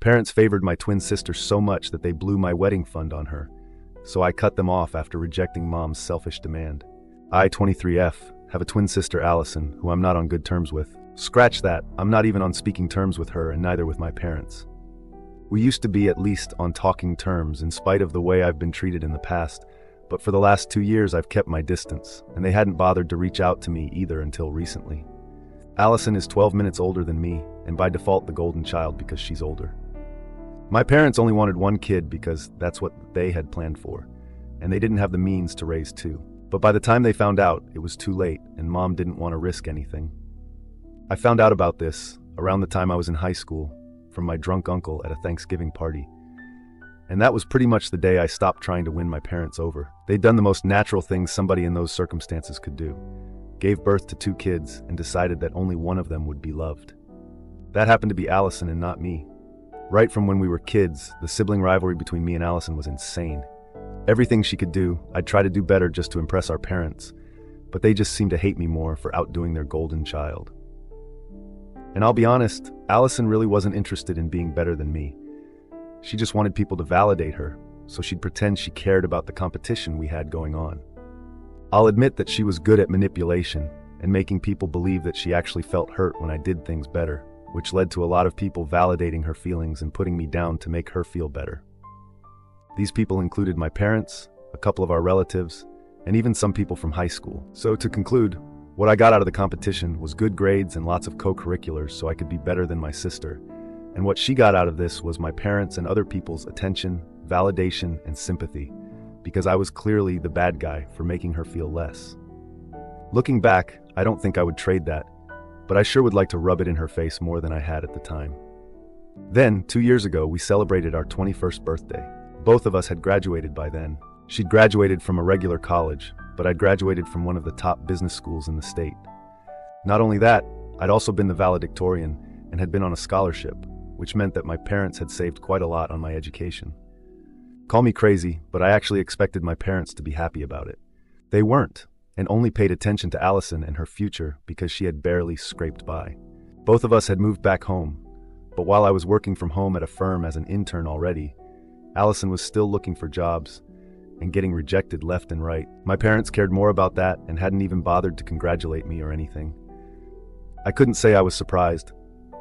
parents favored my twin sister so much that they blew my wedding fund on her, so I cut them off after rejecting Mom's selfish demand. I, 23F, have a twin sister, Allison, who I'm not on good terms with. Scratch that, I'm not even on speaking terms with her, and neither with my parents. We used to be at least on talking terms in spite of the way I've been treated in the past, but for the last 2 years I've kept my distance, and they hadn't bothered to reach out to me either until recently. Allison is 12 minutes older than me, and by default the golden child because she's older. My parents only wanted one kid because that's what they had planned for, and they didn't have the means to raise two. But by the time they found out, it was too late, and Mom didn't want to risk anything. I found out about this around the time I was in high school from my drunk uncle at a Thanksgiving party. And that was pretty much the day I stopped trying to win my parents over. They'd done the most natural things somebody in those circumstances could do. Gave birth to 2 kids and decided that only one of them would be loved. That happened to be Allison and not me. Right from when we were kids, the sibling rivalry between me and Allison was insane. Everything she could do, I'd try to do better just to impress our parents, but they just seemed to hate me more for outdoing their golden child. And I'll be honest, Allison really wasn't interested in being better than me. She just wanted people to validate her, so she'd pretend she cared about the competition we had going on. I'll admit that she was good at manipulation and making people believe that she actually felt hurt when I did things better, which led to a lot of people validating her feelings and putting me down to make her feel better. These people included my parents, a couple of our relatives, and even some people from high school. So to conclude, what I got out of the competition was good grades and lots of co-curriculars so I could be better than my sister. And what she got out of this was my parents' and other people's attention, validation, and sympathy, because I was clearly the bad guy for making her feel less. Looking back, I don't think I would trade that, but I sure would like to rub it in her face more than I had at the time. Then, 2 years ago, we celebrated our 21st birthday. Both of us had graduated by then. She'd graduated from a regular college, but I'd graduated from one of the top business schools in the state. Not only that, I'd also been the valedictorian and had been on a scholarship, which meant that my parents had saved quite a lot on my education. Call me crazy, but I actually expected my parents to be happy about it. They weren't, and only paid attention to Allison and her future because she had barely scraped by. Both of us had moved back home, but while I was working from home at a firm as an intern already, Allison was still looking for jobs and getting rejected left and right. My parents cared more about that and hadn't even bothered to congratulate me or anything. I couldn't say I was surprised,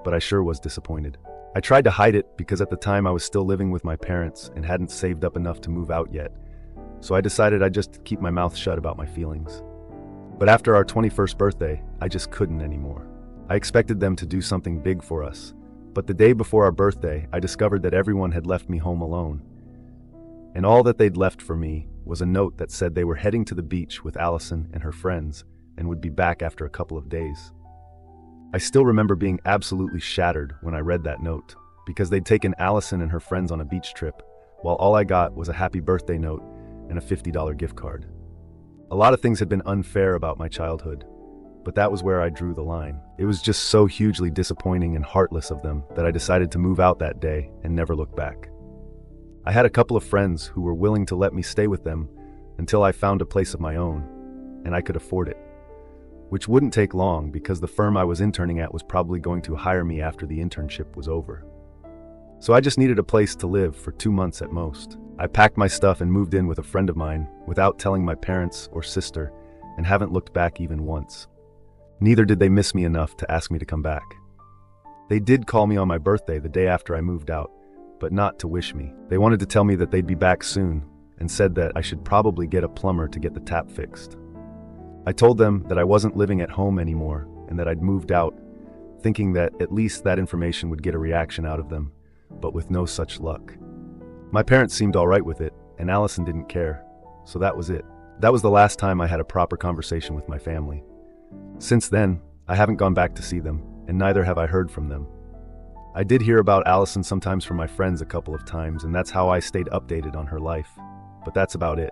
but I sure was disappointed. I tried to hide it because at the time I was still living with my parents and hadn't saved up enough to move out yet, so I decided I'd just keep my mouth shut about my feelings. But after our 21st birthday, I just couldn't anymore. I expected them to do something big for us, but the day before our birthday, I discovered that everyone had left me home alone. And all that they'd left for me was a note that said they were heading to the beach with Allison and her friends and would be back after a couple of days. I still remember being absolutely shattered when I read that note, because they'd taken Allison and her friends on a beach trip, while all I got was a happy birthday note and a $50 gift card. A lot of things had been unfair about my childhood, but that was where I drew the line. It was just so hugely disappointing and heartless of them that I decided to move out that day and never look back. I had a couple of friends who were willing to let me stay with them until I found a place of my own, and I could afford it. Which wouldn't take long because the firm I was interning at was probably going to hire me after the internship was over. So I just needed a place to live for 2 months at most. I packed my stuff and moved in with a friend of mine without telling my parents or sister, and haven't looked back even once. Neither did they miss me enough to ask me to come back. They did call me on my birthday the day after I moved out, but not to wish me. They wanted to tell me that they'd be back soon and said that I should probably get a plumber to get the tap fixed. I told them that I wasn't living at home anymore and that I'd moved out, thinking that at least that information would get a reaction out of them, but with no such luck. My parents seemed all right with it, and Allison didn't care, so that was it. That was the last time I had a proper conversation with my family. Since then, I haven't gone back to see them, and neither have I heard from them. I did hear about Allison sometimes from my friends a couple of times, and that's how I stayed updated on her life, but that's about it.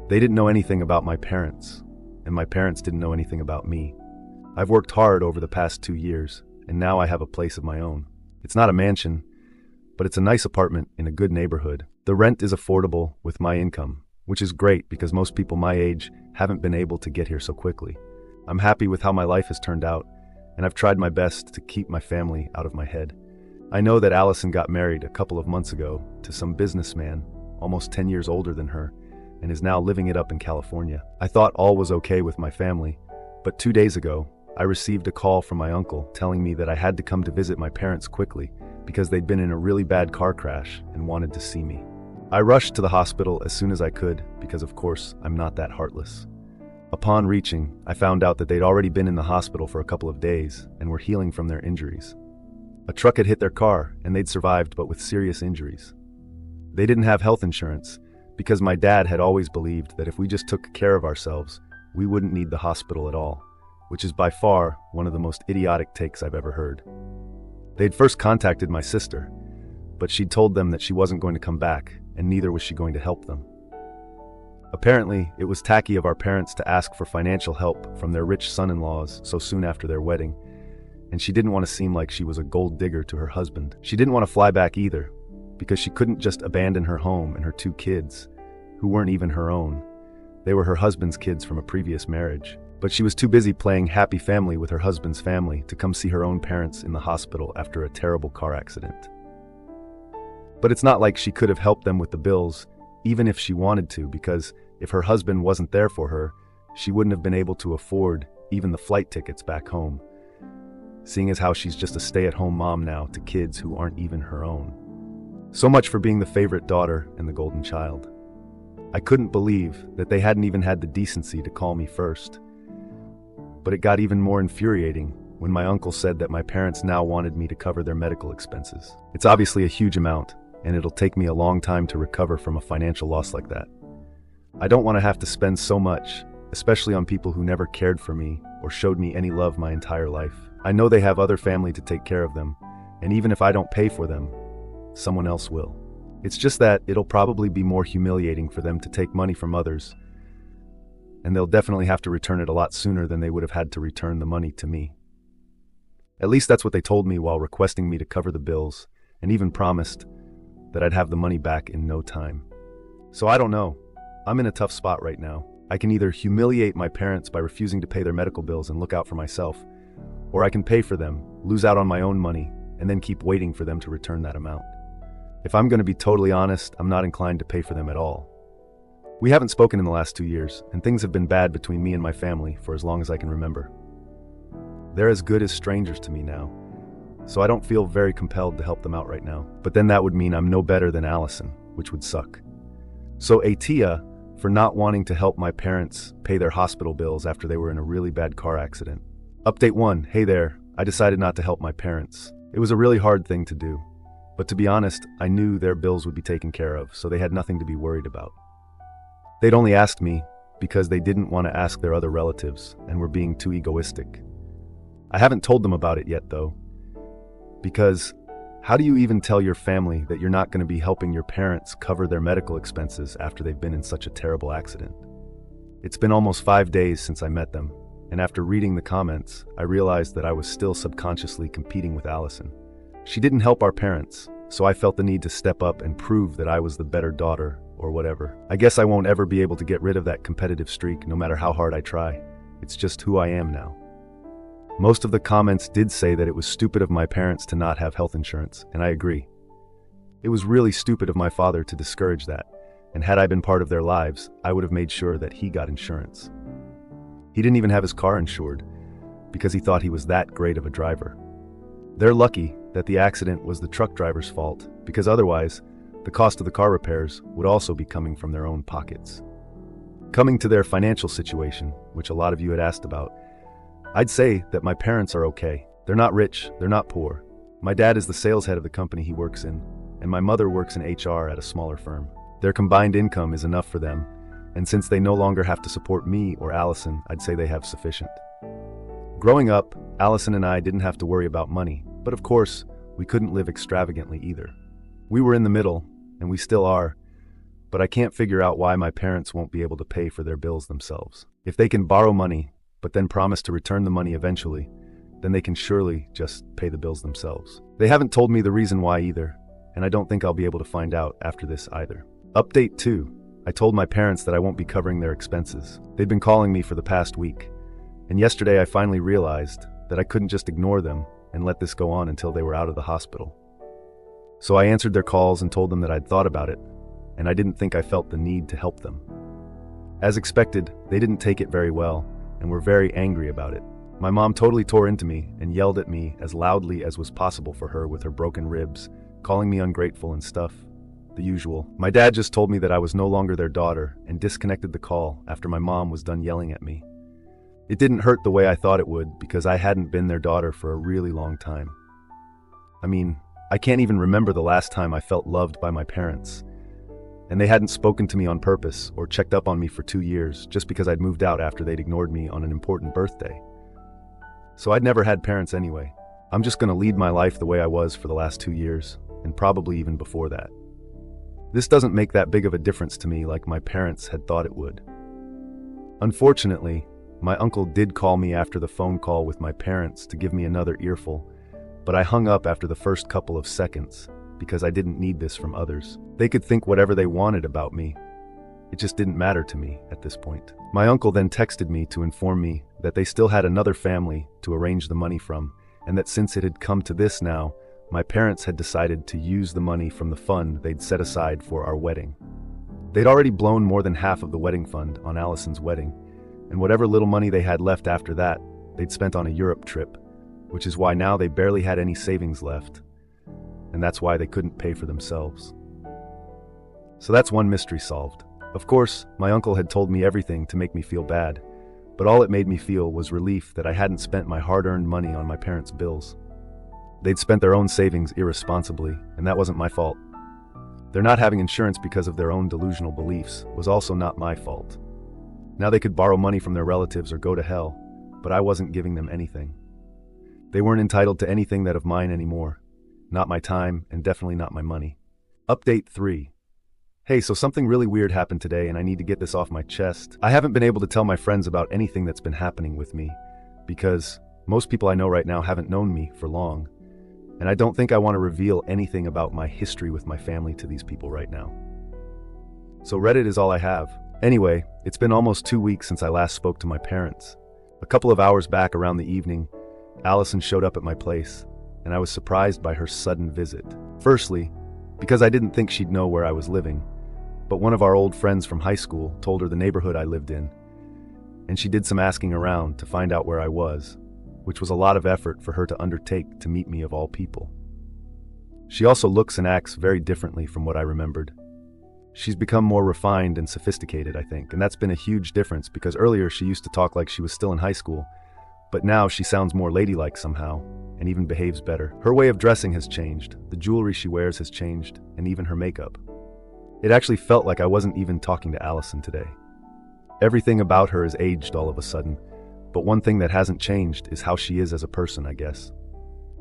They didn't know anything about my parents, and my parents didn't know anything about me. I've worked hard over the past 2 years, and now I have a place of my own. It's not a mansion, but it's a nice apartment in a good neighborhood. The rent is affordable with my income, which is great because most people my age haven't been able to get here so quickly. I'm happy with how my life has turned out, and I've tried my best to keep my family out of my head. I know that Allison got married a couple of months ago to some businessman, almost 10 years older than her, and is now living it up in California. I thought all was okay with my family, but 2 days ago, I received a call from my uncle telling me that I had to come to visit my parents quickly because they'd been in a really bad car crash and wanted to see me. I rushed to the hospital as soon as I could because, of course, I'm not that heartless. Upon reaching, I found out that they'd already been in the hospital for a couple of days and were healing from their injuries. A truck had hit their car and they'd survived but with serious injuries. They didn't have health insurance because my dad had always believed that if we just took care of ourselves, we wouldn't need the hospital at all, which is by far one of the most idiotic takes I've ever heard. They'd first contacted my sister, but she'd told them that she wasn't going to come back, and neither was she going to help them. Apparently, it was tacky of our parents to ask for financial help from their rich son-in-laws so soon after their wedding, and she didn't want to seem like she was a gold digger to her husband. She didn't want to fly back either, because she couldn't just abandon her home and her 2 kids, who weren't even her own. They were her husband's kids from a previous marriage. But she was too busy playing happy family with her husband's family to come see her own parents in the hospital after a terrible car accident. But it's not like she could have helped them with the bills, even if she wanted to, because if her husband wasn't there for her, she wouldn't have been able to afford even the flight tickets back home, seeing as how she's just a stay-at-home mom now to kids who aren't even her own. So much for being the favorite daughter and the golden child. I couldn't believe that they hadn't even had the decency to call me first. But it got even more infuriating when my uncle said that my parents now wanted me to cover their medical expenses. It's obviously a huge amount, and it'll take me a long time to recover from a financial loss like that. I don't want to have to spend so much, especially on people who never cared for me or showed me any love my entire life. I know they have other family to take care of them, and even if I don't pay for them, someone else will. It's just that it'll probably be more humiliating for them to take money from others, and they'll definitely have to return it a lot sooner than they would have had to return the money to me. At least that's what they told me while requesting me to cover the bills, and even promised that I'd have the money back in no time. So I don't know. I'm in a tough spot right now. I can either humiliate my parents by refusing to pay their medical bills and look out for myself, or I can pay for them, lose out on my own money, and then keep waiting for them to return that amount. If I'm going to be totally honest, I'm not inclined to pay for them at all. We haven't spoken in the last 2 years, and things have been bad between me and my family for as long as I can remember. They're as good as strangers to me now, so I don't feel very compelled to help them out right now. But then that would mean I'm no better than Allison, which would suck. So aita for not wanting to help my parents pay their hospital bills after they were in a really bad car accident. Update 1, hey there, I decided not to help my parents. It was a really hard thing to do, but to be honest, I knew their bills would be taken care of, so they had nothing to be worried about. They'd only asked me because they didn't want to ask their other relatives and were being too egoistic. I haven't told them about it yet, though, because how do you even tell your family that you're not going to be helping your parents cover their medical expenses after they've been in such a terrible accident? It's been almost 5 days since I met them, and after reading the comments, I realized that I was still subconsciously competing with Allison. She didn't help our parents, so I felt the need to step up and prove that I was the better daughter or whatever. I guess I won't ever be able to get rid of that competitive streak no matter how hard I try. It's just who I am now. Most of the comments did say that it was stupid of my parents to not have health insurance, and I agree. It was really stupid of my father to discourage that, and had I been part of their lives, I would have made sure that he got insurance. He didn't even have his car insured because he thought he was that great of a driver. They're lucky that the accident was the truck driver's fault, because otherwise, the cost of the car repairs would also be coming from their own pockets. Coming to their financial situation, which a lot of you had asked about, I'd say that my parents are okay. They're not rich, they're not poor. My dad is the sales head of the company he works in, and my mother works in HR at a smaller firm. Their combined income is enough for them, and since they no longer have to support me or Allison, I'd say they have sufficient. Growing up, Allison and I didn't have to worry about money, but of course, we couldn't live extravagantly either. We were in the middle, and we still are, but I can't figure out why my parents won't be able to pay for their bills themselves. If they can borrow money, but then promise to return the money eventually, then they can surely just pay the bills themselves. They haven't told me the reason why either, and I don't think I'll be able to find out after this either. Update 2. I told my parents that I won't be covering their expenses. They'd been calling me for the past week, and yesterday I finally realized that I couldn't just ignore them and let this go on until they were out of the hospital. So I answered their calls and told them that I'd thought about it, and I didn't think I felt the need to help them. As expected, they didn't take it very well and were very angry about it. My mom totally tore into me and yelled at me as loudly as was possible for her with her broken ribs, calling me ungrateful and stuff. The usual. My dad just told me that I was no longer their daughter and disconnected the call after my mom was done yelling at me. It didn't hurt the way I thought it would because I hadn't been their daughter for a really long time. I mean, I can't even remember the last time I felt loved by my parents. And they hadn't spoken to me on purpose or checked up on me for 2 years just because I'd moved out after they'd ignored me on an important birthday. So I'd never had parents anyway. I'm just gonna lead my life the way I was for the last 2 years, and probably even before that. This doesn't make that big of a difference to me like my parents had thought it would. Unfortunately, my uncle did call me after the phone call with my parents to give me another earful, but I hung up after the first couple of seconds because I didn't need this from others. They could think whatever they wanted about me. It just didn't matter to me at this point. My uncle then texted me to inform me that they still had another family to arrange the money from, and that since it had come to this now, my parents had decided to use the money from the fund they'd set aside for our wedding. They'd already blown more than half of the wedding fund on Allison's wedding, and whatever little money they had left after that, they'd spent on a Europe trip, which is why now they barely had any savings left, and that's why they couldn't pay for themselves. So that's one mystery solved. Of course, my uncle had told me everything to make me feel bad, but all it made me feel was relief that I hadn't spent my hard-earned money on my parents' bills. They'd spent their own savings irresponsibly, and that wasn't my fault. Their not having insurance because of their own delusional beliefs was also not my fault. Now they could borrow money from their relatives or go to hell, but I wasn't giving them anything. They weren't entitled to anything that of mine anymore. Not my time, and definitely not my money. Update 3. Hey, so something really weird happened today and I need to get this off my chest. I haven't been able to tell my friends about anything that's been happening with me, because most people I know right now haven't known me for long, and I don't think I want to reveal anything about my history with my family to these people right now. So Reddit is all I have. Anyway, it's been almost 2 weeks since I last spoke to my parents. A couple of hours back around the evening, Allison showed up at my place, and I was surprised by her sudden visit. Firstly, because I didn't think she'd know where I was living, but one of our old friends from high school told her the neighborhood I lived in, and she did some asking around to find out where I was, which was a lot of effort for her to undertake to meet me of all people. She also looks and acts very differently from what I remembered. She's become more refined and sophisticated, I think, and that's been a huge difference because earlier she used to talk like she was still in high school, but now she sounds more ladylike somehow, and even behaves better. Her way of dressing has changed, the jewelry she wears has changed, and even her makeup. It actually felt like I wasn't even talking to Allison today. Everything about her has aged all of a sudden, but one thing that hasn't changed is how she is as a person, I guess.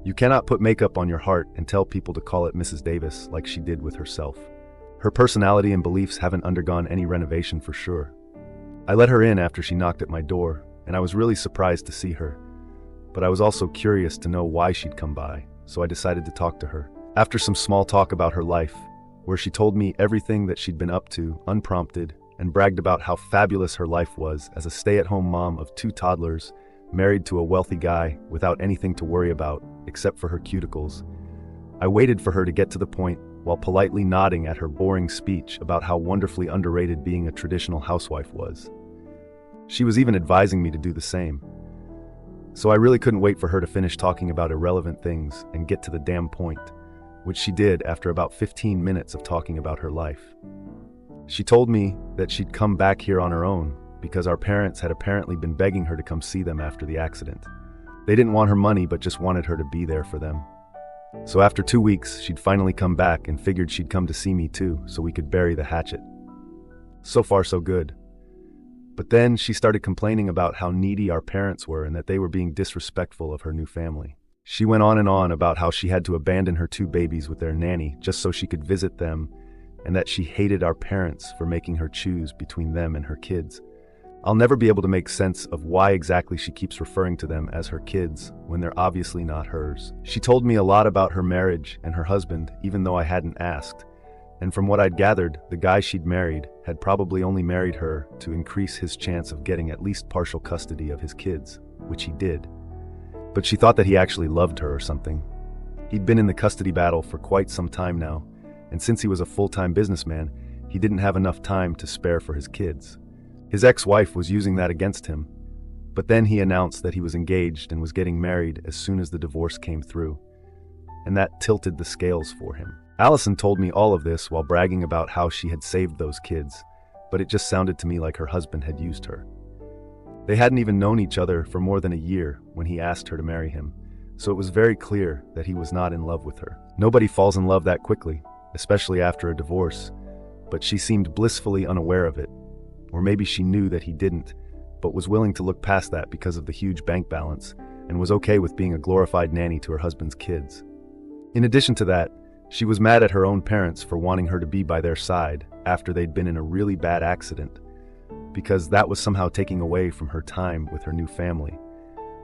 You cannot put makeup on your heart and tell people to call it Mrs. Davis like she did with herself. Her personality and beliefs haven't undergone any renovation for sure. I let her in after she knocked at my door, and I was really surprised to see her, but I was also curious to know why she'd come by, so I decided to talk to her. After some small talk about her life, where she told me everything that she'd been up to, unprompted, and bragged about how fabulous her life was as a stay-at-home mom of 2 toddlers, married to a wealthy guy without anything to worry about except for her cuticles. I waited for her to get to the point while politely nodding at her boring speech about how wonderfully underrated being a traditional housewife was. She was even advising me to do the same. So I really couldn't wait for her to finish talking about irrelevant things and get to the damn point, which she did after about 15 minutes of talking about her life. She told me that she'd come back here on her own because our parents had apparently been begging her to come see them after the accident. They didn't want her money but just wanted her to be there for them. So after 2 weeks, she'd finally come back and figured she'd come to see me too so we could bury the hatchet. So far so good. But then she started complaining about how needy our parents were and that they were being disrespectful of her new family. She went on and on about how she had to abandon her 2 babies with their nanny just so she could visit them, and that she hated our parents for making her choose between them and her kids. I'll never be able to make sense of why exactly she keeps referring to them as her kids when they're obviously not hers. She told me a lot about her marriage and her husband, even though I hadn't asked. And from what I'd gathered, the guy she'd married had probably only married her to increase his chance of getting at least partial custody of his kids, which he did. But she thought that he actually loved her or something. He'd been in the custody battle for quite some time now, and since he was a full-time businessman, he didn't have enough time to spare for his kids. His ex-wife was using that against him, but then he announced that he was engaged and was getting married as soon as the divorce came through, and that tilted the scales for him. Allison told me all of this while bragging about how she had saved those kids, but it just sounded to me like her husband had used her. They hadn't even known each other for more than a year when he asked her to marry him, so it was very clear that he was not in love with her. Nobody falls in love that quickly, especially after a divorce, but she seemed blissfully unaware of it. Or maybe she knew that he didn't, but was willing to look past that because of the huge bank balance, and was okay with being a glorified nanny to her husband's kids. In addition to that, she was mad at her own parents for wanting her to be by their side after they'd been in a really bad accident, because that was somehow taking away from her time with her new family,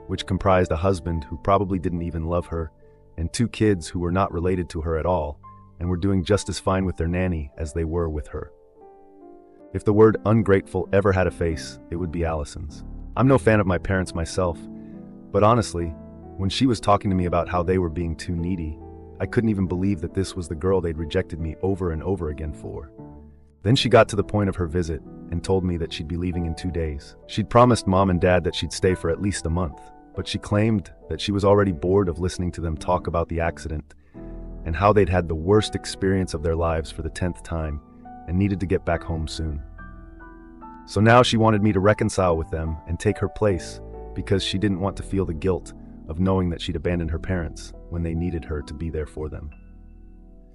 which comprised a husband who probably didn't even love her, and 2 kids who were not related to her at all, and were doing just as fine with their nanny as they were with her. If the word ungrateful ever had a face, it would be Allison's. I'm no fan of my parents myself, but honestly, when she was talking to me about how they were being too needy, I couldn't even believe that this was the girl they'd rejected me over and over again for. Then she got to the point of her visit and told me that she'd be leaving in 2 days. She'd promised Mom and Dad that she'd stay for at least a month, but she claimed that she was already bored of listening to them talk about the accident and how they'd had the worst experience of their lives for the 10th time and needed to get back home soon. So now she wanted me to reconcile with them and take her place because she didn't want to feel the guilt of knowing that she'd abandoned her parents when they needed her to be there for them.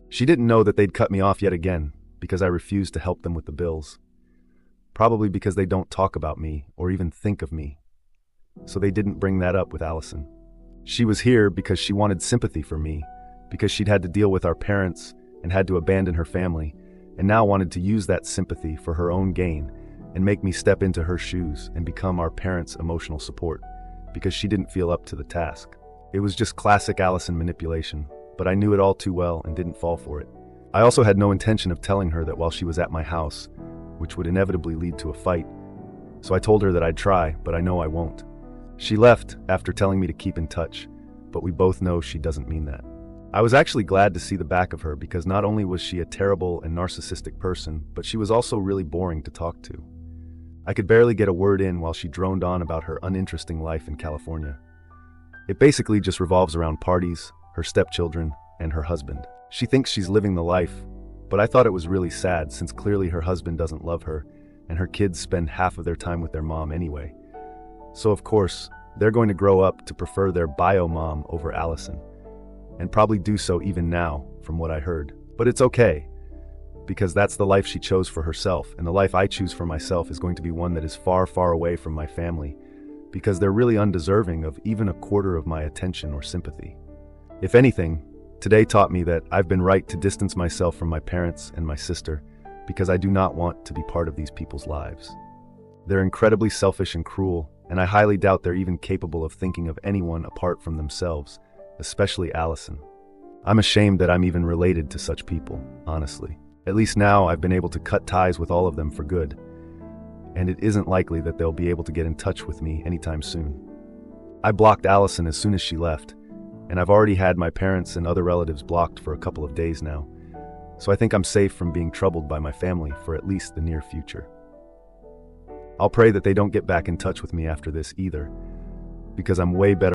She didn't know that they'd cut me off yet again because I refused to help them with the bills. Probably because they don't talk about me or even think of me. So they didn't bring that up with Allison. She was here because she wanted sympathy for me, because she'd had to deal with our parents and had to abandon her family, and now wanted to use that sympathy for her own gain and make me step into her shoes and become our parents' emotional support, because she didn't feel up to the task. It was just classic Allison manipulation, but I knew it all too well and didn't fall for it. I also had no intention of telling her that while she was at my house, which would inevitably lead to a fight, so I told her that I'd try, but I know I won't. She left after telling me to keep in touch, but we both know she doesn't mean that. I was actually glad to see the back of her because not only was she a terrible and narcissistic person, but she was also really boring to talk to. I could barely get a word in while she droned on about her uninteresting life in California. It basically just revolves around parties, her stepchildren, and her husband. She thinks she's living the life, but I thought it was really sad since clearly her husband doesn't love her, and her kids spend half of their time with their mom anyway. So of course, they're going to grow up to prefer their bio mom over Allison, and probably do so even now, from what I heard. But it's okay, because that's the life she chose for herself, and the life I choose for myself is going to be one that is far, far away from my family, because they're really undeserving of even a quarter of my attention or sympathy. If anything, today taught me that I've been right to distance myself from my parents and my sister, because I do not want to be part of these people's lives. They're incredibly selfish and cruel, and I highly doubt they're even capable of thinking of anyone apart from themselves, especially Allison. I'm ashamed that I'm even related to such people, honestly. At least now I've been able to cut ties with all of them for good, and it isn't likely that they'll be able to get in touch with me anytime soon. I blocked Allison as soon as she left, and I've already had my parents and other relatives blocked for a couple of days now, so I think I'm safe from being troubled by my family for at least the near future. I'll pray that they don't get back in touch with me after this either, because I'm way better